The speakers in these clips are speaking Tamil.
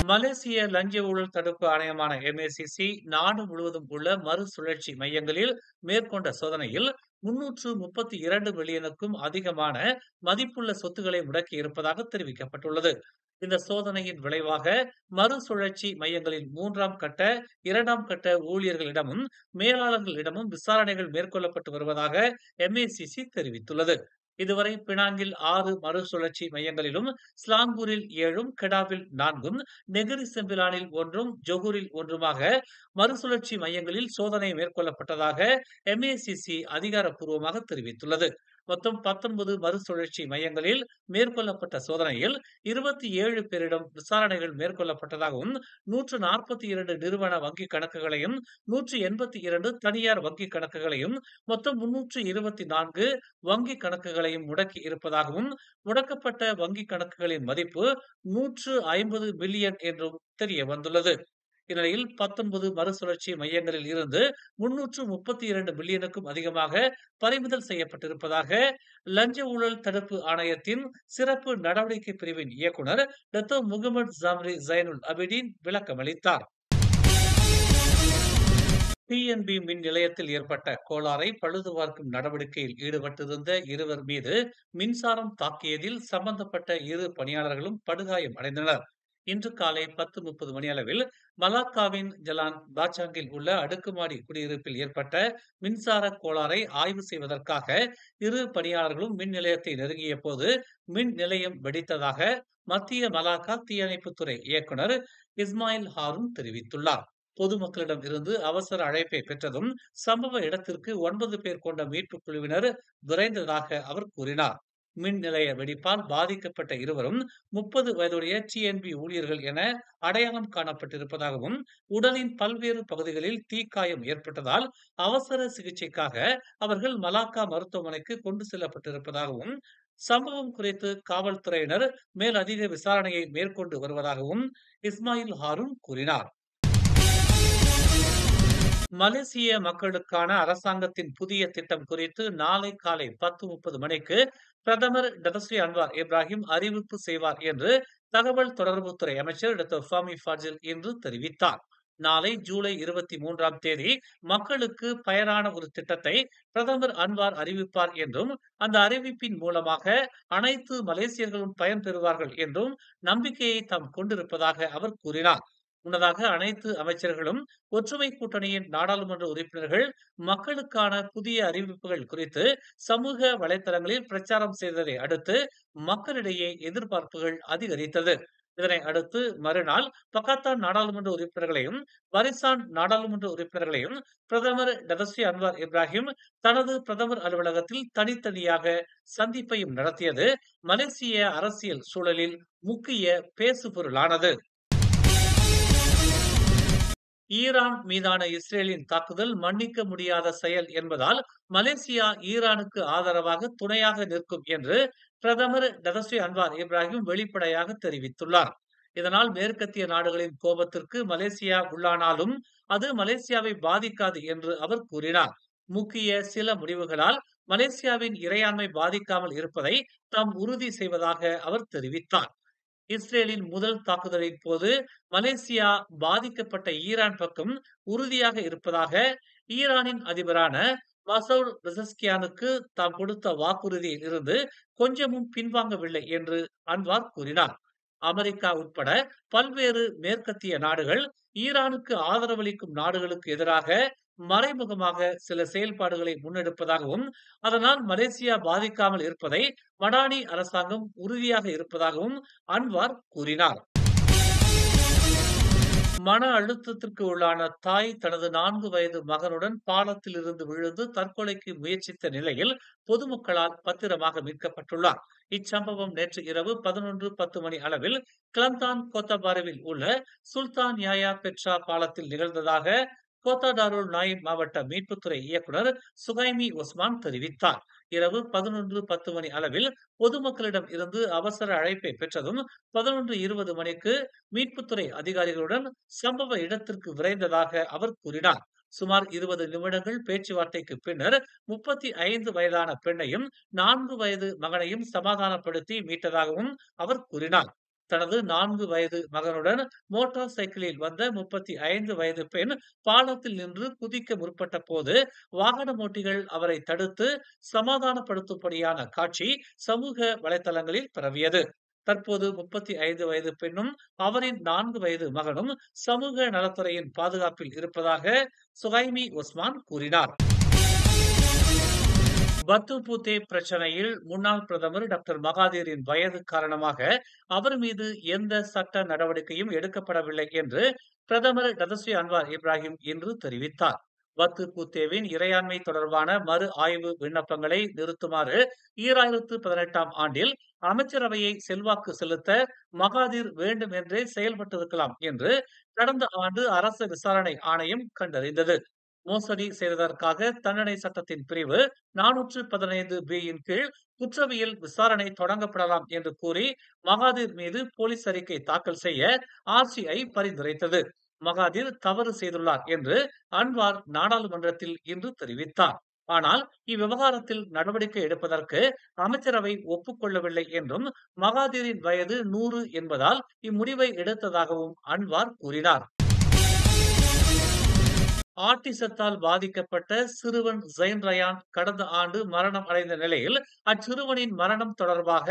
மலேசிய லஞ்ச ஊழல் தடுப்பு ஆணையமான MACC நாடு முழுவதும் உள்ள மறுசுழற்சி மையங்களில் மேற்கொண்ட சோதனையில் 332 பில்லியனுக்கும் அதிகமான மதிப்புள்ள சொத்துக்களை முடக்கி இருப்பதாக தெரிவிக்கப்பட்டுள்ளது. இந்த சோதனையின் விளைவாக மறுசுழற்சி மையங்களின் 3ஆம் கட்ட, 2ஆம் கட்ட ஊழியர்களிடமும் மேலாளர்களிடமும் விசாரணைகள் மேற்கொள்ளப்பட்டு வருவதாக MACC தெரிவித்துள்ளது. இதுவரை பினாங்கில் 6 மறுசுழற்சி மையங்களிலும், ஸ்லாங்கூரில் 7ம், கெடாவில் 4ம், நெகிரி செம்பிலானில் 1ம், ஜொகூரில் 1மாக மறுசுழற்சி மையங்களில் சோதனை மேற்கொள்ளப்பட்டதாக MACC அதிகாரப்பூர்வமாக தெரிவித்துள்ளது. மொத்தம் 19 மறுசுழற்சி மையங்களில் மேற்கொள்ளப்பட்ட சோதனையில் 27 பேரிடம் விசாரணைகள் மேற்கொள்ளப்பட்டதாகவும், 142 நிறுவன வங்கிக் கணக்குகளையும், 182 தனியார் வங்கிக் கணக்குகளையும், மொத்தம் 324 வங்கிக் கணக்குகளையும் முடக்கி இருப்பதாகவும், முடக்கப்பட்ட வங்கிக் கணக்குகளின் மதிப்பு 150 பில்லியன் என்றும் தெரிய வந்துள்ளது. இந்நிலையில் 19 மறுசுழற்சி மையங்களில் இருந்து 332 பில்லியனுக்கும் அதிகமாக பறிமுதல் செய்யப்பட்டிருப்பதாக லஞ்ச ஊழல் தடுப்பு ஆணையத்தின் சிறப்பு நடவடிக்கை பிரிவின் இயக்குனர் Datuk Mohamad Zamri Zainul Abidin விளக்கமளித்தார். PNB மின் நிலையத்தில் ஏற்பட்ட கோளாறை பழுது பார்க்கும் நடவடிக்கையில் ஈடுபட்டிருந்த இருவர் மீது மின்சாரம் தாக்கியதில் சம்பந்தப்பட்ட 2 பணியாளர்களும் படுகாயம் அடைந்தனர். இன்று காலை 10:30 மணியளவில் மலாக்காவின் ஜலான் பாச்சாங்கில் உள்ள அடுக்குமாடி குடியிருப்பில் ஏற்பட்ட மின்சார கோளாறை ஆய்வு செய்வதற்காக 2 பணியாளர்களும் மின் நிலையத்தை நெருங்கிய போது மின் நிலையம் வெடித்ததாக மத்திய மலாக்கா தீயணைப்புத்துறை இயக்குனர் இஸ்மாயில் ஹாரூன் தெரிவித்துள்ளார். பொதுமக்களிடம் இருந்து அவசர அழைப்பை பெற்றதும் சம்பவ இடத்திற்கு 9 பேர் கொண்ட மீட்புக் குழுவினர் விரைந்ததாக அவர் கூறினார். மின் நிலைய வெடிப்பால் பாதிக்கப்பட்ட இருவரும் 30 வயதுடைய TNB ஊழியர்கள் என அடையாளம் காணப்பட்டிருப்பதாகவும், உடலின் பல்வேறு பகுதிகளில் தீக்காயம் ஏற்பட்டதால் அவசர சிகிச்சைக்காக அவர்கள் மலாக்கா மருத்துவமனைக்கு கொண்டு செல்லப்பட்டிருப்பதாகவும், சம்பவம் குறித்து காவல்துறையினர் மேலதிக விசாரணையை மேற்கொண்டு வருவதாகவும் இஸ்மாயில் ஹாரூன் கூறினார். மலேசிய மக்களுக்கான அரசாங்கத்தின் புதிய திட்டம் குறித்து நாளை காலை 10:30 மணிக்கு பிரதமர் டதஸ்ரீ அன்வார் இப்ராஹிம் அறிவிப்பு செய்வார் என்று தகவல் தொடர்புத்துறை அமைச்சர் டாக்டர் ஃபாமி ஃபாஜில் இன்று தெரிவித்தார். நாளை ஜூலை 23ஆம் தேதி மக்களுக்கு பயனான ஒரு திட்டத்தை பிரதமர் அன்வார் அறிவிப்பார் என்றும், அந்த அறிவிப்பின் மூலமாக அனைத்து மலேசியர்களும் பயன்பெறுவார்கள் என்றும் நம்பிக்கையை தாம் கொண்டிருப்பதாக அவர் கூறினார். முன்னதாக அனைத்து அமைச்சர்களும் ஒற்றுமை கூட்டணியின் நாடாளுமன்ற உறுப்பினர்கள் மக்களுக்கான புதிய அறிவிப்புகள் குறித்து சமூக வலைதளங்களில் பிரச்சாரம் செய்ததை அடுத்து மக்களிடையே எதிர்பார்ப்புகள் அதிகரித்தது. இதனை அடுத்து மறுநாள் பக்காத்தான் நாடாளுமன்ற உறுப்பினர்களையும், பரிசான் நாடாளுமன்ற உறுப்பினர்களையும் பிரதமர் டதஸ்ரீ அன்வார் இப்ராஹிம் தனது பிரதமர் அலுவலகத்தில் தனித்தனியாக சந்திப்பையும் நடத்தியது மலேசிய அரசியல் சூழலில் முக்கிய பேசுபொருளானது. ஈரான் மீதான இஸ்ரேலின் தாக்குதல் மன்னிக்க முடியாத செயல் என்பதால் மலேசியா ஈரானுக்கு ஆதரவாக துணையாக நிற்கும் என்று பிரதமர் டதஸ்ரீ அன்வார் இப்ராஹிம் வெளிப்படையாக தெரிவித்துள்ளார். இதனால் மேற்கத்திய நாடுகளின் கோபத்திற்கு மலேசியா உள்ளானாலும் அது மலேசியாவை பாதிக்காது என்று அவர் கூறினார். முக்கிய சில முடிவுகளால் மலேசியாவின் இறையாண்மை பாதிக்காமல் இருப்பதை தாம் உறுதி செய்வதாக அவர் தெரிவித்தார். இஸ்ரேலின் முதல் தாக்குதலின் போது மலேசியா பாதிக்கப்பட்ட ஈரான் பக்கம் உறுதியாக இருப்பதாக ஈரானின் அதிபரான மசௌட் பெசஸ்கியானுக்கு தாம் கொடுத்த வாக்குறுதியில் இருந்து கொஞ்சமும் பின்வாங்கவில்லை என்று அன்வார் கூறினார். அமெரிக்கா உட்பட பல்வேறு மேற்கத்திய நாடுகள் ஈரானுக்கு ஆதரவளிக்கும் நாடுகளுக்கு எதிராக மறைமுகமாக சில செயல்பாடுகளை முன்னெடுப்பதாகவும், அதனால் மலேசியா பாதிக்காமல் இருப்பதை மடானி அரசாங்கம் உறுதியாக இருப்பதாகவும் அன்வார் கூறினார். மன அழுத்தத்திற்கு உள்ளான தாய் தனது 4 வயது மகனுடன் பாலத்தில் இருந்து விழுந்து தற்கொலைக்கு முயற்சித்த நிலையில் பொதுமக்களால் பத்திரமாக மீட்கப்பட்டுள்ளார். இச்சம்பவம் நேற்று இரவு 11:10 மணி அளவில் கிளந்தான் கோத்தபாருவில் உள்ள சுல்தான் யாயா பெட்ரா பாலத்தில் நிகழ்ந்ததாக கோத்தாடாருல் நாயிம் மாவட்ட மீட்புத்துறை இயக்குனர் சுகைமி ஒஸ்மான் தெரிவித்தார். இரவு 11:10 மணி அளவில் பொதுமக்களிடம் இருந்து அவசர அழைப்பை பெற்றதும் 11:20 மணிக்கு மீட்புத்துறை அதிகாரிகளுடன் சம்பவ இடத்திற்கு விரைந்ததாக அவர் கூறினார். சுமார் 20 நிமிடங்கள் பேச்சுவார்த்தைக்கு பின்னர் 35 வயதான பெண்ணையும் 4 வயது மகனையும் சமாதானப்படுத்தி மீட்டதாகவும் அவர் கூறினார். தனது 4 வயது மகனுடன் மோட்டார் சைக்கிளில் வந்த 35 வயது பெண் பாலத்தில் நின்று குதிக்க முற்பட்ட போது வாகன ஓட்டிகள் அவரை தடுத்து சமாதானப்படுத்தும்படியான காட்சி சமூக வலைதளங்களில் பரவியது. தற்போது 35 வயது பெண்ணும் அவரின் 4 வயது மகனும் சமூக நலத்துறையின் பாதுகாப்பில் இருப்பதாக சுஹைமி ஒஸ்மான் கூறினார். பத்துபூத்தே பிரச்சனையில் முன்னாள் பிரதமர் டாக்டர் மகாதீரின் வயது காரணமாக அவர் மீது எந்த சட்ட நடவடிக்கையும் எடுக்கப்படவில்லை என்று பிரதமர் டதஸ்ரீ அன்வார் இப்ராஹிம் இன்று தெரிவித்தார். பத்துபூத்தேவின் இறையாண்மை தொடர்பான மறு ஆய்வு விண்ணப்பங்களை நிறுத்துமாறு 2018ஆம் ஆண்டில் அமைச்சரவையை செல்வாக்கு செலுத்த மகாதீர் வேண்டும் என்றே செயல்பட்டிருக்கலாம் என்று கடந்த ஆண்டு அரசு விசாரணை ஆணையம் கண்டறிந்தது. மோசடி செய்ததற்காக தண்டனை சட்டத்தின் பிரிவு 415 கீழ் குற்றவியல் விசாரணை தொடங்கப்படலாம் என்று கூறி மகாதீர் மீது போலீஸ் அறிக்கை தாக்கல் செய்ய RCI பரிந்துரைத்தது. மகாதீர் தவறு செய்துள்ளார் என்று அன்வார் நாடாளுமன்றத்தில் இன்று தெரிவித்தார். ஆனால் இவ்விவகாரத்தில் நடவடிக்கை எடுப்பதற்கு அமைச்சரவை ஒப்புக்கொள்ளவில்லை என்றும் மகாதீரின் வயது 100 என்பதால் இம்முடிவை எடுத்ததாகவும் அன்வார் கூறினார். ஆட்டிசத்தால் பாதிக்கப்பட்ட சிறுவன் ஜெயின் ரயான் கடந்த ஆண்டு மரணம் அடைந்த நிலையில் அச்சிறுவனின் மரணம் தொடர்பாக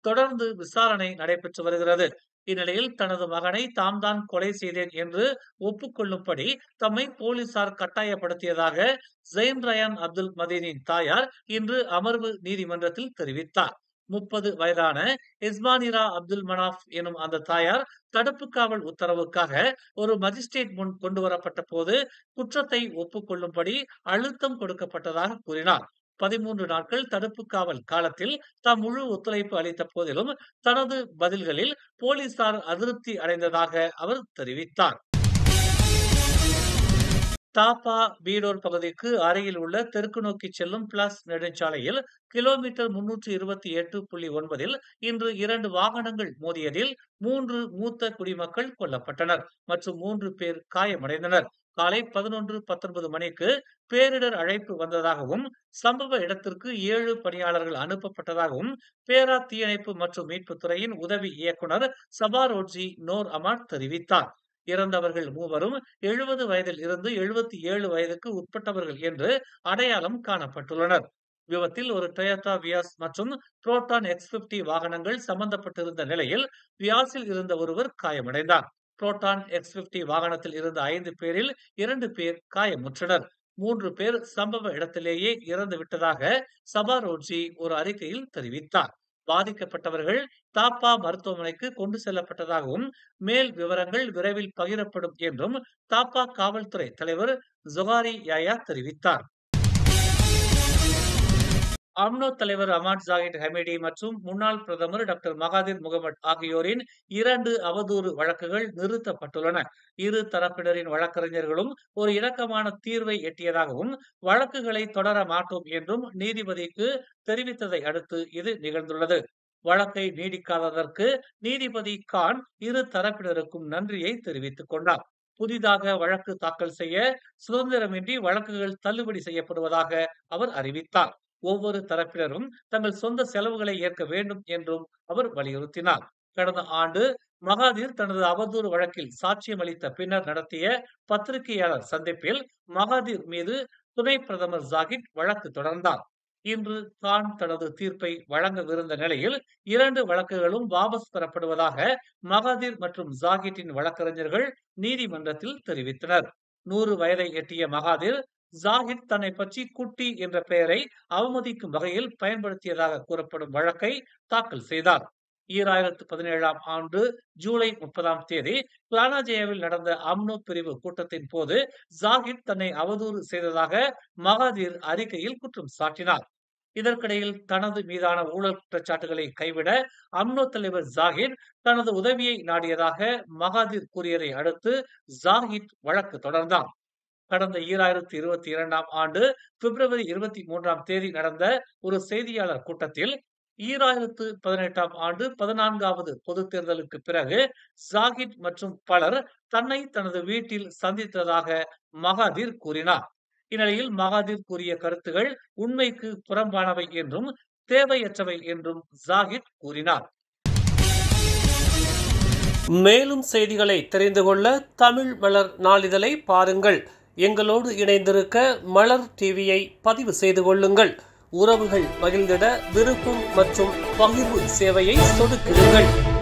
தொடர்ந்து விசாரணை நடைபெற்று வருகிறது. இந்நிலையில் தனது மகனை தாம் தான் கொலை செய்தேன் என்று ஒப்புக்கொள்ளும்படி தம்மை போலீசார் கட்டாயப்படுத்தியதாக ஜெயின் ரயான் அப்துல் மதீனின் தாயார் இன்று அமர்வு நீதிமன்றத்தில் தெரிவித்தார். 30 வயதான இஸ்மானிரா அப்துல் மனாப் எனும் அந்த தாயார் தடுப்பு காவல் உத்தரவுக்காக ஒரு மஜிஸ்ட்ரேட் முன் கொண்டுவரப்பட்ட போது குற்றத்தை ஒப்புக்கொள்ளும்படி அழுத்தம் கொடுக்கப்பட்டதாக கூறினார். 13 நாட்கள் தடுப்பு காவல் காலத்தில் தாம் முழு ஒத்துழைப்பு அளித்த போதிலும் தனது பதில்களில் போலீசார் அதிருப்தி அடைந்ததாக அவர் தெரிவித்தார். தாப்பா பீடோர் பகுதிக்கு அருகில் உள்ள தெற்கு நோக்கி செல்லும் பிளஸ் நெடுஞ்சாலையில் கிலோமீட்டர் 328.9 இன்று 2 வாகனங்கள் மோதியதில் 3 மூத்த குடிமக்கள் கொல்லப்பட்டனர் மற்றும் 3 பேர் காயமடைந்தனர். காலை 11:19 மணிக்கு பேரிடர் அழைப்பு வந்ததாகவும் சம்பவ இடத்திற்கு 7 பணியாளர்கள் அனுப்பப்பட்டதாகவும் பேரா தீயணைப்பு மற்றும் மீட்புத் துறையின் உதவி இயக்குனர் சபாரோட்ஜி நோர் அமாட் தெரிவித்தார். இறந்தவர்கள் மூவரும் 70 வயதில் இருந்து 77 வயதுக்கு உட்பட்டவர்கள் என்று அடையாளம் காணப்பட்டுள்ளனர். விபத்தில் ஒரு டொயோட்டா வியாஸ் மற்றும் புரோட்டான் X50 வாகனங்கள் சம்பந்தப்பட்டிருந்த நிலையில் வியாஸில் இருந்த ஒருவர் காயமடைந்தார். புரோட்டான் X50 வாகனத்தில் இருந்த 5 பேரில் 2 பேர் காயமுற்றனர். 3 பேர் சம்பவ இடத்திலேயே இறந்து விட்டதாக சபாரோட்ஜி ஒரு அறிக்கையில் தெரிவித்தார். பாதிக்கப்பட்டவர்கள் தாப்பா மருத்துவமனைக்கு கொண்டு செல்லப்பட்டதாகவும் மேல் விவரங்கள் விரைவில் பகிரப்படும் என்றும் தாப்பா காவல்துறை தலைவர் ஜொஹாரி யாயா தெரிவித்தார். அம்னோ தலைவர் அமாட் ஜாகித் ஹமீடி மற்றும் முன்னாள் பிரதமர் டாக்டர் மகாதீர் முகமது ஆகியோரின் 2 அவதூறு வழக்குகள் நிறுத்தப்பட்டுள்ளன. இரு தரப்பினரின் வழக்கறிஞர்களும் ஒரு இணக்கமான தீர்வை எட்டியதாகவும் வழக்குகளை தொடர மாட்டோம் என்றும் நீதிபதிக்கு தெரிவித்ததை அடுத்து இது நிகழ்ந்துள்ளது. வழக்கை நீடிக்காததற்கு நீதிபதி கான் இரு தரப்பினருக்கும் நன்றியை தெரிவித்துக் கொண்டார். புதிதாக வழக்கு தாக்கல் செய்ய சுதந்திரமின்றி வழக்குகள் தள்ளுபடி செய்யப்படுவதாக அவர் அறிவித்தார். ஒவ்வொரு தரப்பினரும் தங்கள் சொந்த செலவுகளை ஏற்க வேண்டும் என்றும் அவர் வலியுறுத்தினார். கடந்த ஆண்டு மகாதீர் தனது அவதூறு வழக்கில் சாட்சியம் அளித்த பின்னர் நடத்திய பத்திரிகையாளர் சந்திப்பில் மகாதீர் மீது துணை பிரதமர் ஜாகித் வழக்கு தொடர்ந்தார். இன்று கான் தனது தீர்ப்பை வழங்கவிருந்த நிலையில் 2 வழக்குகளும் வாபஸ் பெறப்படுவதாக மகாதீர் மற்றும் ஜாகிட்டின் வழக்கறிஞர்கள் நீதிமன்றத்தில் தெரிவித்தனர். 100 வயதை எட்டிய மகாதீர் ஜாகித் தன்னை பற்றி குட்டி என்ற பெயரை அவமதிக்கும் வகையில் பயன்படுத்தியதாக கூறப்படும் வழக்கை தாக்கல் செய்தார். 2017ஆம் ஆண்டு ஜூலை 30ஆம் தேதி பிளானாஜேயாவில் நடந்த அம்னோ பிரிவு கூட்டத்தின் போது ஜாகித் தன்னை அவதூறு செய்ததாக மகாதீர் அறிக்கையில் குற்றம் சாட்டினார். இதற்கிடையில் தனது மீதான ஊழல் குற்றச்சாட்டுகளை கைவிட அம்னோ தலைவர் ஜாகித் தனது உதவியை நாடியதாக மகாதீர் கூறியதை அடுத்து ஜாகித் வழக்கு தொடர்ந்தார். கடந்த 2022ஆம் ஆண்டு பிப்ரவரி 23ஆம் தேதி நடந்த ஒரு செய்தியாளர் கூட்டத்தில் 2018ஆம் ஆண்டு 14வது பொதுத் தேர்தலுக்கு பிறகு ஜாகித் மற்றும் பலர் தன்னை தனது வீட்டில் சந்தித்ததாக மகாதீர் கூறினார். இந்நிலையில் மகாதீர் கூறிய கருத்துகள் உண்மைக்கு புறம்பானவை என்றும் தேவையற்றவை என்றும் ஜாகித் கூறினார். மேலும் செய்திகளை தெரிந்து கொள்ள தமிழ் மலர் நாளிதழை பாருங்கள். எங்களோடு இணைந்திருக்க மலர் டிவியை பதிவு செய்து கொள்ளுங்கள். உறவுகள் மகிழ்ந்திட விருப்பம் மற்றும் பகிர்வு சேவையை சொடுக்கிடுங்கள்.